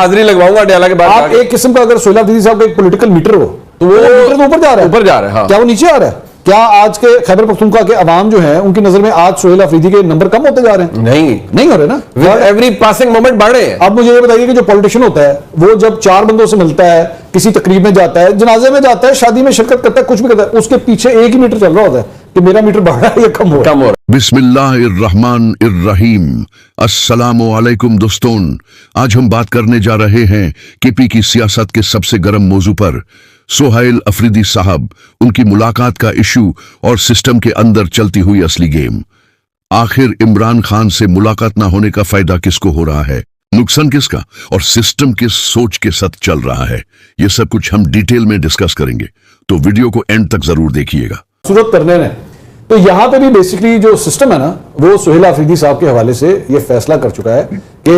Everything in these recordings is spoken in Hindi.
हाजिरी लगवाऊंगा अडयाला के बाद। आप एक किस्म का अगर सोहेल अफरीदी साहब का एक पॉलिटिकल मीटर हो तो वो मीटर तो ऊपर जा रहा है, ऊपर जा रहा है। हाँ। क्या वो नीचे आ रहा है? क्या आज के खैबर पख्तूनख्वा के अवाम जो है उनकी नजर में आज सोहेल अफरीदी के नंबर कम होते जा रहे हैं? नहीं हो रहे ना, एवरी पासिंग मोमेंट बढ़ रहे हैं। अब मुझे ये बताइए कि जो पॉलिटिशियन होता है वो जब 4 बंदों से मिलता है, किसी तकरीब में जाता है, जनाजे में जाता है, शादी में शिरकत करता है, कुछ भी करता है, उसके पीछे एक ही मीटर चल रहा होता है कि मेरा मीटर बढ़ रहा है या कम हो रहा है। बिस्मिल्लाहिर्रहमानिर्रहीम। अस्सलामु अलैकुम दोस्तों, आज हम बात करने जा रहे हैं केपी की सियासत के सबसे गर्म मौजू पर, सोहेल अफरीदी साहब, उनकी मुलाकात का इशू और सिस्टम के अंदर चलती हुई असली गेम। आखिर इमरान खान से मुलाकात ना होने का फायदा किसको हो रहा है, नुकसान किसका, और सिस्टम किस सोच के साथ चल रहा है, ये सब कुछ हम डिटेल में डिस्कस करेंगे, तो वीडियो को एंड तक जरूर देखिएगा। सूरत करने ने तो यहां पे भी बेसिकली जो सिस्टम है ना वो सोहेल अफरीदी साहब के हवाले से ये फैसला कर चुका है कि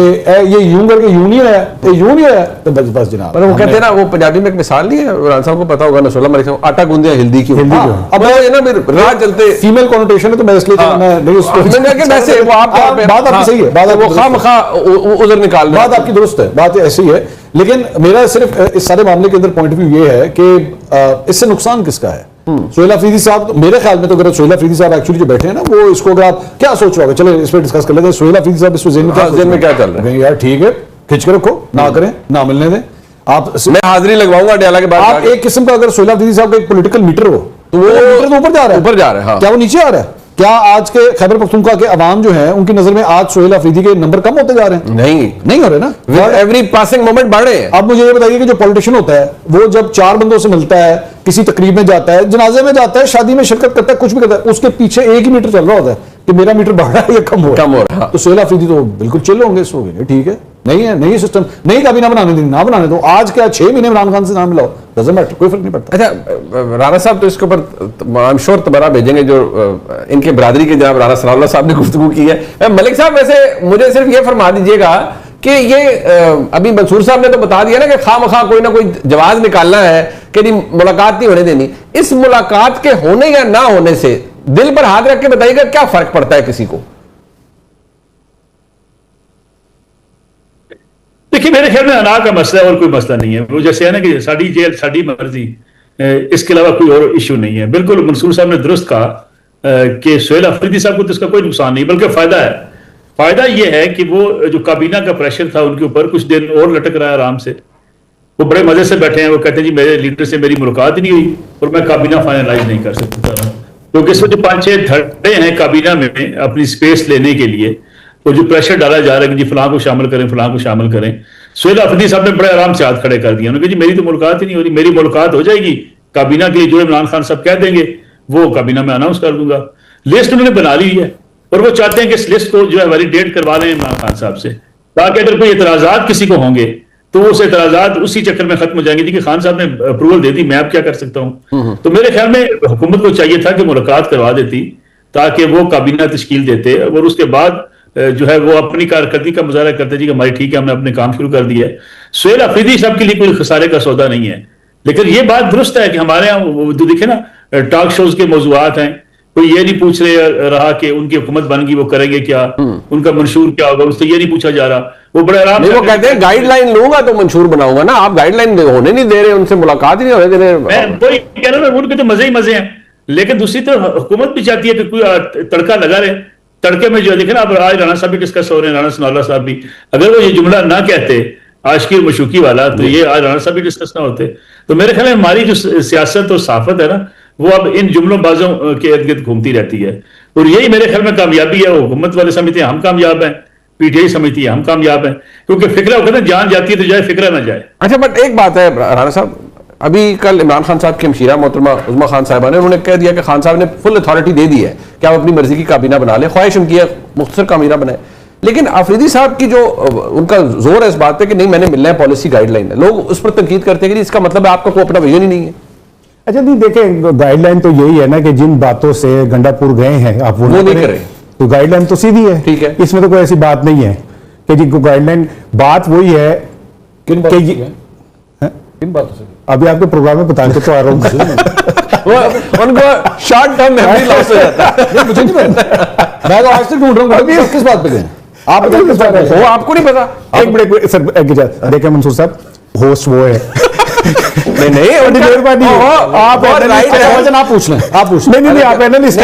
ये यूं करके यूं नहीं है, तो यूं नहीं है तो बस जनाब। वो कहते हैं ना, वो पंजाबी में एक मिसाल नहीं है, इमरान साहब को पता होगा, नसरुल्लाह मलिक साहब, आटा गूंदे हिल्दी की। अब ये ना राह चलते फीमेल कॉनोटेशन है तो मैं इसलिए मैं नहीं उसको वैसे वो बात आपकी सही है, बात वो खामखा उधर निकाल, बात आपकी दुरुस्त है, बात ऐसी है। लेकिन मेरा सिर्फ इस सारे मामले के अंदर पॉइंट ऑफ व्यू ये है कि इससे नुकसान किसका है? सोहेल अफरीदी साहब, मेरे ख्याल में तो अगर सोहेल अफरीदी साहब एक्चुअली जो बैठे हैं ना, वो इसको अगर आप क्या सोच रहे हो, चलो इस पर डिस्कस कर लेते हैं। सोहेल अफरीदी साहब इसको जेन में क्या चल रहा है? यार ठीक है, खींच के रखो, ना करें, ना मिलने दें। आप मैं हाजिरी लगवाऊंगा अडयाला के बाद। आप एक किस्म का अगर सोहेल अफरीदी साहब का एक पॉलिटिकल मीटर हो तो वो मीटर तो ऊपर जा रहा है। हाँ। क्या वो नीचे आ रहा है? क्या आज के खैबर पख्तूनख्वा के अवाम जो है उनकी नजर में आज सोहेल अफरीदी के नंबर कम होते जा रहे हैं? नहीं हो रहे ना, एवरी पासिंग मोमेंट बढ़ रहे हैं। अब मुझे ये बताइए कि जो पॉलिटिशियन होता है वो जब 4 बंदों से मिलता है, किसी तकरीब में जाता है, जनाजे में जाता है, शादी में शिरकत करता है, कुछ भी करता है, उसके पीछे एक ही मीटर चल रहा होता है कि मेरा मीटर बढ़ रहा है या कम हो रहा है। तो सोहेल अफरीदी तो बिल्कुल चिल होंगे, सो गए, ठीक है, नहीं है, नहीं सिस्टम, नहीं काबीना बनाने देंगे, ना बनाने दो। आज क्या 6 महीने इमरान खान से नाम मिलाओ, डजंट मैटर, कोई फर्क नहीं पड़ता। अच्छा राणा साहब, तो इसके ऊपर आई एम श्योर तुम्हारा भेजेंगे, जो इनके बरादरी के जनाब राणा सनाउल्लाह साहब ने गुफ्तगू की है। मलिक साहब, वैसे मुझे सिर्फ ये फरमा दीजिएगा कि ये अभी मंसूर साहब ने तो बता दिया ना कि खामखा कोई ना कोई जवाब निकालना है कि नहीं, मुलाकात नहीं होने देनी। इस मुलाकात के होने या ना होने से दिल पर हाथ रख के बताइएगा क्या फर्क पड़ता है किसी को? देखिए, मेरे ख्याल में अना का मसला और कोई मसला नहीं है। वो जैसे है ना कि साड़ी जेल साड़ी मर्जी, इसके अलावा कोई और इश्यू नहीं है। बिल्कुल मंसूर साहब ने दुरुस्त कहा कि सोहेल अफरीदी साहब को तो इसका कोई नुकसान नहीं बल्कि फायदा है। फायदा यह है कि वो जो काबीना का प्रेशर था उनके ऊपर कुछ दिन और लटक रहा है आराम से। वो बड़े मजे से बैठे हैं, वो कहते हैं जी मेरे लीडर से मेरी मुलाकात ही नहीं हुई और मैं काबीना फाइनलाइज नहीं कर सकता, क्योंकि इसमें जो 5-6 धड़े हैं काबीना में अपनी स्पेस लेने के लिए, वो जो प्रेशर डाला जा रहा है कि जी फलां को शामिल करें, फलां को शामिल करें। सोहेल अफरीदी साहब ने बड़े आराम से हाथ खड़े कर दिया, उन्होंने कहा जी मेरी तो मुलाकात ही नहीं हो रही, मेरी मुलाकात हो जाएगी काबीना के लिए, जो इमरान खान साहब कह देंगे वो काबीना में अनाउंस कर दूंगा। लिस्ट उन्होंने बना ली है और वो चाहते हैं कि इस लिस्ट को जो है वैलिडेट करवा लें इमरान खान साहब से, ताकि अगर कोई एतराजात किसी को होंगे तो वो एतराजात उसी चक्कर में खत्म हो जाएंगे जी कि खान साहब ने अप्रूवल दे दी, मैं अब क्या कर सकता हूं। तो मेरे ख्याल में हुकूमत को चाहिए था कि मुलाकात करवा देती ताकि वो काबीना तश्कील देते और उसके बाद जो है वो अपनी कारकर्दगी का मुजाहरा करते जी कि हमारी ठीक है, हमने अपने काम शुरू कर दिया है। सोहेल अफरीदी साहब के लिए कोई खसारे का सौदा नहीं है। लेकिन ये बात दुरुस्त है कि हमारे यहाँ देखे ना टॉक शोज के मौजूआत हैं, कोई ये नहीं पूछ रहा कि उनकी हुकूमत बन गई वो करेंगे क्या, उनका मंशूर क्या होगा, उससे ये नहीं पूछा जा रहा। वो बड़े आराम से वो कहते हैं गाइडलाइन लूंगा तो मंशूर बनाऊंगा ना, आप गाइडलाइन होने नहीं दे रहे, उनसे मुलाकात ही नहीं होने दे रहे। मैं वही कह रहा हूं, उनके तो मजे ही मजे हैं। लेकिन दूसरी तरफ हुकूमत भी चाहती है कि कोई तड़का लगा रहे। तड़के में जो देखे ना, अब आज राणा साहब भी डिस्कस हो रहे हैं, राणा सनाउल्लाह साहब भी, अगर वो ये जुमला ना कहते आशिकी और मशूकी वाला, तो ये आज राणा साहब भी डिस्कस ना होते। तो मेरे ख्याल में हमारी जो सियासत और साफत है ना, वो अब इन जुमलों बाजों के इर्द गिर्द घूमती रहती है। और यही मेरे ख्याल में कामयाबी है। हुकूमत वाले समझते हैं हम कामयाब हैं, पीटीआई समझती है हम कामयाब हैं, क्योंकि फिक्रा होकर ना जान जाती है तो जाए फिक्रा ना जाए। अच्छा, बट एक बात है राणा साहब, अभी कल इमरान खान साहब की हमशीरा मोहतरमा उज़्मा खान साहिबा ने उन्होंने कह दिया कि खान साहब ने फुल अथॉरिटी दे दी है कि आप अपनी मर्जी की काबीना बना लें, ख्वाहिश उनकी है मुख्तसर काबीना बनाए। लेकिन अफरीदी साहब की जो उनका जोर है इस बात पे कि नहीं मैंने मिलना है, पॉलिसी गाइडलाइन है, लोग उस पर तनकीद करते हैं कि इसका मतलब है आपका कोई अपना विजन ही नहीं है। अच्छा नहीं, देखें गाइडलाइन तो यही है ना कि जिन बातों से गंडापुर गए हैं आप वो नहीं करें, तो गाइडलाइन तो सीधी है, ठीक है, इसमें तो कोई ऐसी बात नहीं है कि जिनको गाइडलाइन, बात वही है किन बातों से अभी आपके प्रोग्राम में बताने तो आ रहा हूँ उनको शॉर्ट टर्म मेमोरी लॉस हो जाता है। मुझे नहीं पता, मैं तो आज तक ढूंढ रहा हूँ किस बात पे गए। आप बताइए किस बारे में? वो आपको नहीं पता? एक मिनट सर, देखिए मंसूर साहब, होस्ट वो है। नहीं मेहरबानी आप आप पूछ लें, आप पूछ लें। नहीं आप एनालिस्ट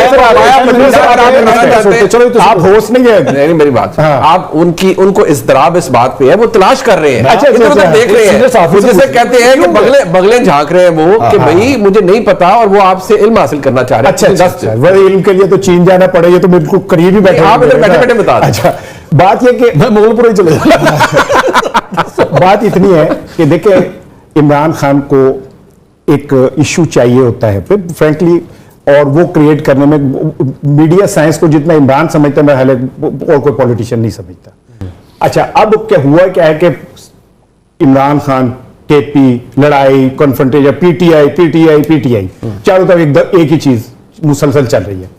चलो, आप होस्ट नहीं है। नहीं मेरी बात, आप उनको इज़्तिराब इस बात पे है, वो तलाश कर रहे हैं, अच्छा देख रहे हैं, जैसे कहते हैं कि बगले झांक रहे हैं वो कि भाई मुझे नहीं पता, और वो आपसे इल्म हासिल करना चाह रहे हैं। अच्छा, वही इल्म के लिए तो चीन जाना पड़े, ये तो बिल्कुल करीब ही बैठे, आप इधर बैठे बैठे बता। अच्छा, बात ये कि मैं मोगलपुर ही चले जाऊं। बात इतनी है कि देखिए, इमरान खान को एक इशू चाहिए होता है फ्रैंकली, और वो क्रिएट करने में मीडिया साइंस को जितना इमरान समझता है, मैं हाल और कोई पॉलिटिशियन नहीं समझता। अच्छा, अब क्या है कि इमरान खान, केपी, लड़ाई, कॉन्फ्रंटेशन, पीटीआई चारों तरफ एक ही चीज मुसलसल चल रही है।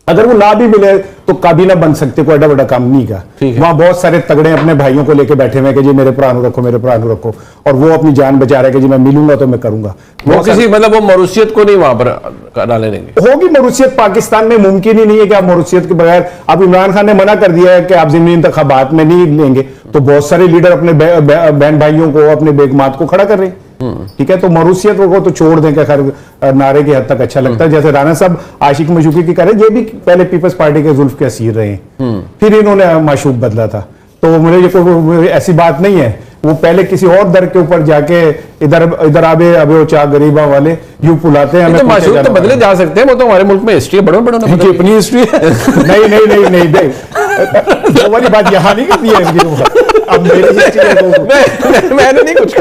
अगर वो ना भी मिले तो काबीना बन सकते, कोई एडा बड़ा काम नहीं का। वहां बहुत सारे तगड़े अपने भाइयों को लेके बैठे हुए कि जी मेरे प्राण रखो, मेरे प्राण रखो, और वो अपनी जान बचा रहे कि जी मैं मिलूंगा तो मैं करूंगा। वो किसी मतलब वो मरूसियत को नहीं वहां पर डाले देंगे। होगी मरूसियत, पाकिस्तान में मुमकिन ही नहीं है कि आप मरूसियत के बगैर, अब इमरान खान ने मना कर दिया है कि आप ज़िमनी इंतखाबात में नहीं लेंगे, तो बहुत सारे लीडर अपने बहन भाइयों को, अपने बेगमात को खड़ा कर रहे हैं। ठीक है, तो मरूसियत को तो छोड़ दें, खैर नारे की हद तक अच्छा लगता है। जैसे राना साहब आशिक मशूकी की करें, ये भी पहले पीपल्स पार्टी के जुल्फ के असीर रहे हैं, फिर इन्होंने माशूक बदला था, तो मुझे ये कोई ऐसी बात नहीं है। वो पहले किसी और दर के ऊपर जाके इधर आबे अबे चा गरीबा वाले यूं पुलाते हैं। तो माशूक तो बदले जा सकते हैं, वो तो हमारे मुल्क में हिस्ट्री है, बड़ों अपनी हिस्ट्री है। नहीं वो वाली बात यहाँ नहीं करनी है इनकी। अब मैंने नहीं कुछ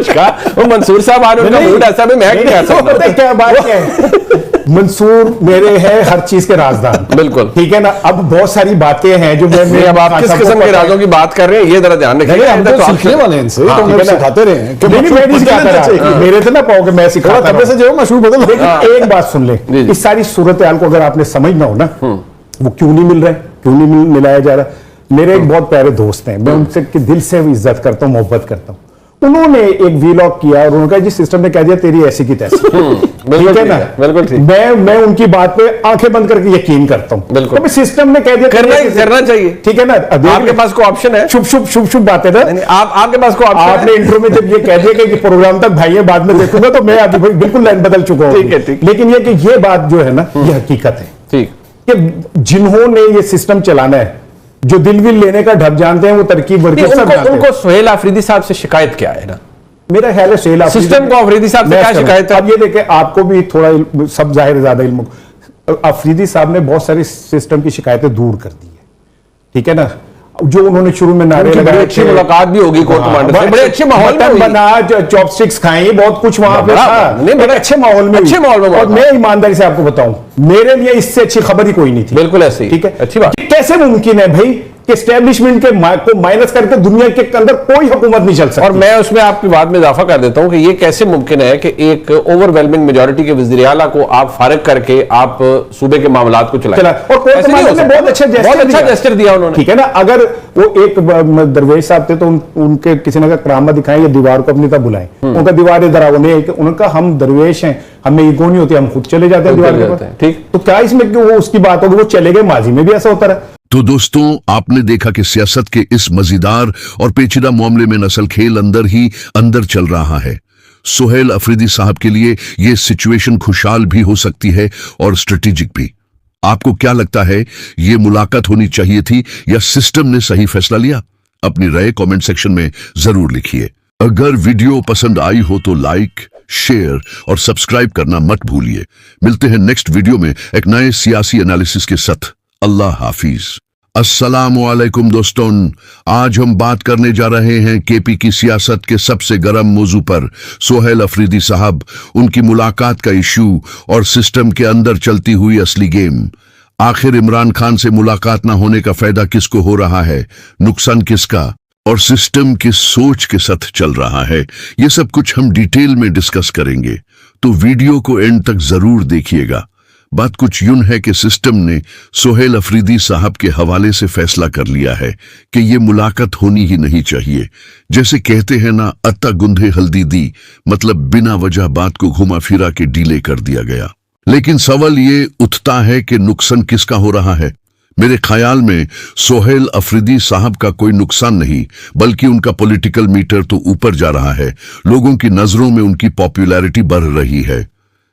कहा, वो मंसूर साहब आ रहे हैं, ऐसा भी मैं क्या सकता, क्या बात है। मंसूर मेरे है हर चीज के राजदान, बिल्कुल ठीक है ना। अब बहुत सारी बातें हैं जो मैं अब आप किस किस्म के राजों की बात कर रहे हैं, ये जरा ध्यान रखिए। हम तो सीखने वाले हैं इनसे, तो हम सिखाते रहे हैं। मैं नहीं सिखाता रहा, मेरे से ना पाओगे, मैं सिखा तब से जो मशहूर बदल। लेकिन एक बात सुन ले, इस सारी सूरत हाल को अगर आपने समझना हो ना, वो क्यों नहीं मिल रहा है, क्यों नहीं मिलाया जा रहा। मेरे एक बहुत प्यारे दोस्त हैं, मैं उनसे दिल से इज्जत करता हूँ, मोहब्बत करता हूँ। उन्होंने एक वीलॉग किया और उन्होंने कहा जी सिस्टम ने कह दिया तेरी ऐसी की तैसी। ठीक है ना, बिल्कुल ठीक। मैं उनकी बात पे आंखें बंद करके यकीन करता हूँ, बिल्कुल। तो सिस्टम ने कह दिया करना चाहिए, ठीक है ना। आपके पास कोई ऑप्शन है? शुभ बात है ना, आपके पास कोई ऑप्शन? आपने इंट्रो में जब ये कह दिया कि प्रोग्राम तक भाई बाद में देखूंगा, तो मैं अभी बिल्कुल लाइन बदल चुका हूँ। ठीक है, लेकिन ये कि ये बात जो है ना, ये हकीकत है, ठीक, कि जिन्होंने ये सिस्टम चलाना है, जो दिल विल लेने का ढब जानते हैं, वो तरकीब उनको सोहेल अफरीदी साहब से शिकायत क्या है ना? मेरा ख्याल है सोहेल सिस्टम को अफरीदी साहब से क्या शिकायत है? अब ये देखें, आपको भी थोड़ा सब जाहिर ज्यादा इल्म, अफरीदी साहब ने बहुत सारी सिस्टम की शिकायतें दूर कर दी है, ठीक है ना। जो उन्होंने शुरू में नारे लगाए, अच्छी मुलाकात भी होगी कोर्ट कमांडर से, बड़े अच्छे माहौल में बना, चॉपस्टिक्स खाई, बहुत कुछ वहां पे था, बड़े अच्छे माहौल में, और मैं ईमानदारी से आपको बताऊं, मेरे लिए इससे अच्छी खबर ही कोई नहीं थी। बिल्कुल ऐसे ही, ठीक है, अच्छी बात। कैसे मुमकिन है भाई कि एस्टेब्लिशमेंट के को माइनस करके दुनिया के अंदर कोई हुकूमत नहीं चल सकती। और मैं उसमें आपकी बात में इजाफा कर देता हूं कि ये कैसे मुमकिन है कि एक ओवरवेलमिंग मेजॉरिटी के वज़ीर आला को आप फारिग करके आप सूबे के मामलात को चलाएं। और बहुत अच्छा जेस्चर दिया उन्होंने, ठीक है ना। अगर वो एक दरवेश साहब थे तो उनके किसी ने करामा दिखाएं या दीवार को अपनी तरफ बुलाएं, उनका दीवार इधर आओ, उनका हम दरवेश हैं, हमें ईगो नहीं होती, हम खुद चले जाते हैं दीवार के ऊपर। ठीक, तो क्या इसमें वो उसकी बात होगी, वो चले गए, माजी में भी ऐसा होता रहा। तो दोस्तों, आपने देखा कि सियासत के इस मजेदार और पेचीदा मामले में नस्ल खेल अंदर ही अंदर चल रहा है। सोहेल अफरीदी साहब के लिए यह सिचुएशन खुशहाल भी हो सकती है और स्ट्रेटेजिक भी। आपको क्या लगता है, यह मुलाकात होनी चाहिए थी या सिस्टम ने सही फैसला लिया? अपनी राय कमेंट सेक्शन में जरूर लिखिए। अगर वीडियो पसंद आई हो तो लाइक, शेयर और सब्सक्राइब करना मत भूलिए। मिलते हैं नेक्स्ट वीडियो में एक नए सियासी एनालिसिस के साथ। अल्लाह हाफिज। अस्सलामुअलैकुम दोस्तों, आज हम बात करने जा रहे हैं केपी की सियासत के सबसे गर्म मौजू पर, सोहेल अफरीदी साहब, उनकी मुलाकात का इशू और सिस्टम के अंदर चलती हुई असली गेम। आखिर इमरान खान से मुलाकात ना होने का फायदा किसको हो रहा है, नुकसान किसका, और सिस्टम किस सोच के साथ चल रहा है, ये सब कुछ हम डिटेल में डिस्कस करेंगे, तो वीडियो को एंड तक जरूर देखिएगा। बात कुछ यूं है कि सिस्टम ने सोहेल अफरीदी साहब के हवाले से फैसला कर लिया है कि ये मुलाकात होनी ही नहीं चाहिए। जैसे कहते हैं ना, अत्ता गुंधे हल्दी दी, मतलब बिना वजह बात को घुमा फिरा के डीले कर दिया गया। लेकिन सवाल ये उठता है कि नुकसान किसका हो रहा है? मेरे ख्याल में सोहेल अफरीदी साहब का कोई नुकसान नहीं, बल्कि उनका पॉलिटिकल मीटर तो ऊपर जा रहा है। लोगों की नजरों में उनकी पॉपुलैरिटी बढ़ रही है।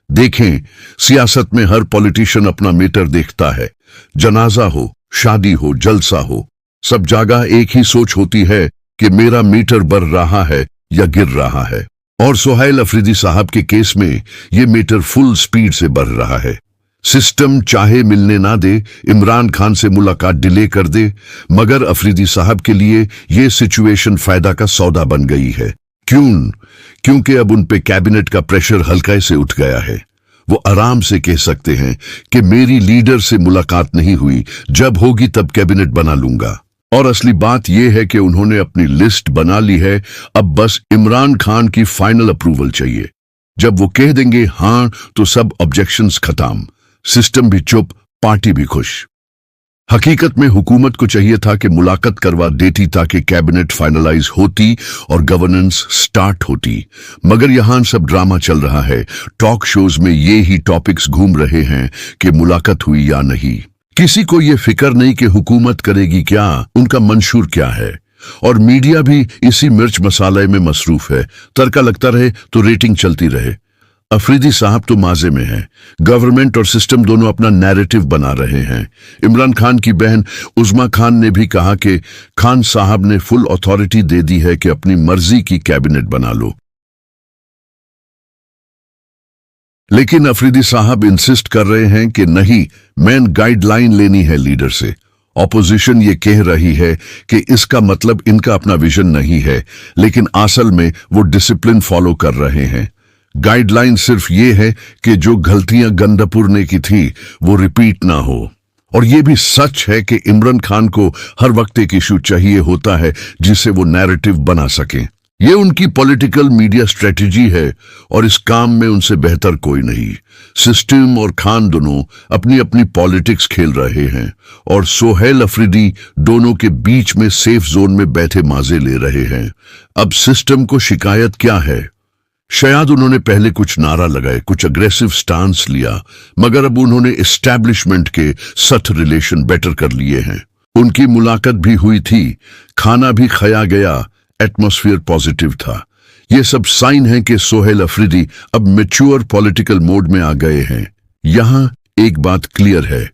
देखें, सियासत में हर पॉलिटिशियन अपना मीटर देखता है। जनाजा हो, शादी हो, जलसा हो, सब जगह एक ही सोच होती है कि मेरा मीटर बढ़ रहा है या गिर रहा है। और सोहेल अफरीदी साहब के केस में ये मीटर फुल स्पीड से बढ़ रहा है। सिस्टम चाहे मिलने ना दे, इमरान खान से मुलाकात डिले कर दे, मगर अफरीदी साहब के लिए ये सिचुएशन फायदा का सौदा बन गई है। क्योंकि अब उन पे कैबिनेट का प्रेशर हल्का से उठ गया है। वो आराम से कह सकते हैं कि मेरी लीडर से मुलाकात नहीं हुई, जब होगी तब कैबिनेट बना लूंगा। और असली बात यह है कि उन्होंने अपनी लिस्ट बना ली है, अब बस इमरान खान की फाइनल अप्रूवल चाहिए। जब वो कह देंगे हां, तो सब ऑब्जेक्शंस खत्म, सिस्टम भी चुप, पार्टी भी खुश। हकीकत में हुकूमत को चाहिए था कि मुलाकात करवा देती ताकि कैबिनेट फाइनलाइज होती और गवर्नेंस स्टार्ट होती, मगर यहां सब ड्रामा चल रहा है। टॉक शोज में ये ही टॉपिक्स घूम रहे हैं कि मुलाकात हुई या नहीं। किसी को ये फिक्र नहीं कि हुकूमत करेगी क्या, उनका मंशूर क्या है। और मीडिया भी इसी मिर्च मसाले में मसरूफ है। तड़का लगता रहे तो रेटिंग चलती रहे। अफरीदी साहब तो माजे में हैं। गवर्नमेंट और सिस्टम दोनों अपना नैरेटिव बना रहे हैं। इमरान खान की बहन उज़मा खान ने भी कहा कि खान साहब ने फुल अथॉरिटी दे दी है कि अपनी मर्जी की कैबिनेट बना लो। लेकिन अफरीदी साहब इंसिस्ट कर रहे हैं कि नहीं, मेन गाइडलाइन लेनी है लीडर से। ऑपोजिशन ये कह रही है कि इसका मतलब इनका अपना विजन नहीं है, लेकिन असल में वो डिसिप्लिन फॉलो कर रहे हैं। गाइडलाइन सिर्फ ये है कि जो गलतियां गंडापुर ने की थी वो रिपीट ना हो। और ये भी सच है कि इमरान खान को हर वक्त एक इशू चाहिए होता है जिसे वो नैरेटिव बना सकें। ये उनकी पॉलिटिकल मीडिया स्ट्रेटजी है और इस काम में उनसे बेहतर कोई नहीं। सिस्टम और खान दोनों अपनी अपनी पॉलिटिक्स खेल रहे हैं और सोहेल अफरीदी दोनों के बीच में सेफ जोन में बैठे माजे ले रहे हैं। अब सिस्टम को शिकायत क्या है? शायद उन्होंने पहले कुछ नारा लगाए, कुछ अग्रेसिव स्टांस लिया, मगर अब उन्होंने एस्टैब्लिशमेंट के सख्त रिलेशन बेटर कर लिए हैं। उनकी मुलाकात भी हुई थी, खाना भी खाया गया, एटमॉस्फेयर पॉजिटिव था। ये सब साइन है कि सोहेल अफरीदी अब मैच्योर पॉलिटिकल मोड में आ गए हैं। यहां एक बात क्लियर है,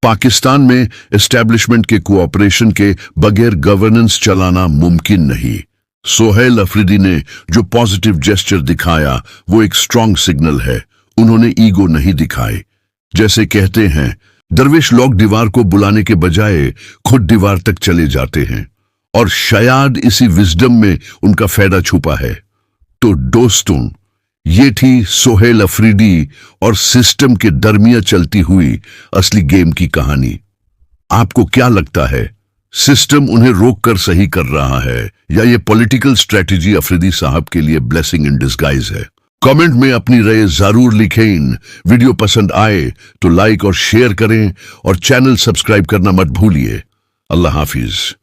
पाकिस्तान में एस्टैब्लिशमेंट के कोऑपरेशन के बगैर गवर्नेंस चलाना मुमकिन नहीं। सोहेल अफरीदी ने जो पॉजिटिव जेस्चर दिखाया वो एक स्ट्रॉन्ग सिग्नल है। उन्होंने ईगो नहीं दिखाए। जैसे कहते हैं, दरवेश लोग दीवार को बुलाने के बजाय खुद दीवार तक चले जाते हैं, और शायद इसी विजडम में उनका फायदा छुपा है। तो दोस्तों, ये थी सोहेल अफरीदी और सिस्टम के दरमियान चलती हुई असली गेम की कहानी। आपको क्या लगता है, सिस्टम उन्हें रोक कर सही कर रहा है या ये पॉलिटिकल स्ट्रेटजी अफरीदी साहब के लिए ब्लेसिंग इन डिस्गाइज है? कमेंट में अपनी राय जरूर लिखें। वीडियो पसंद आए तो लाइक और शेयर करें और चैनल सब्सक्राइब करना मत भूलिए। अल्लाह हाफिज।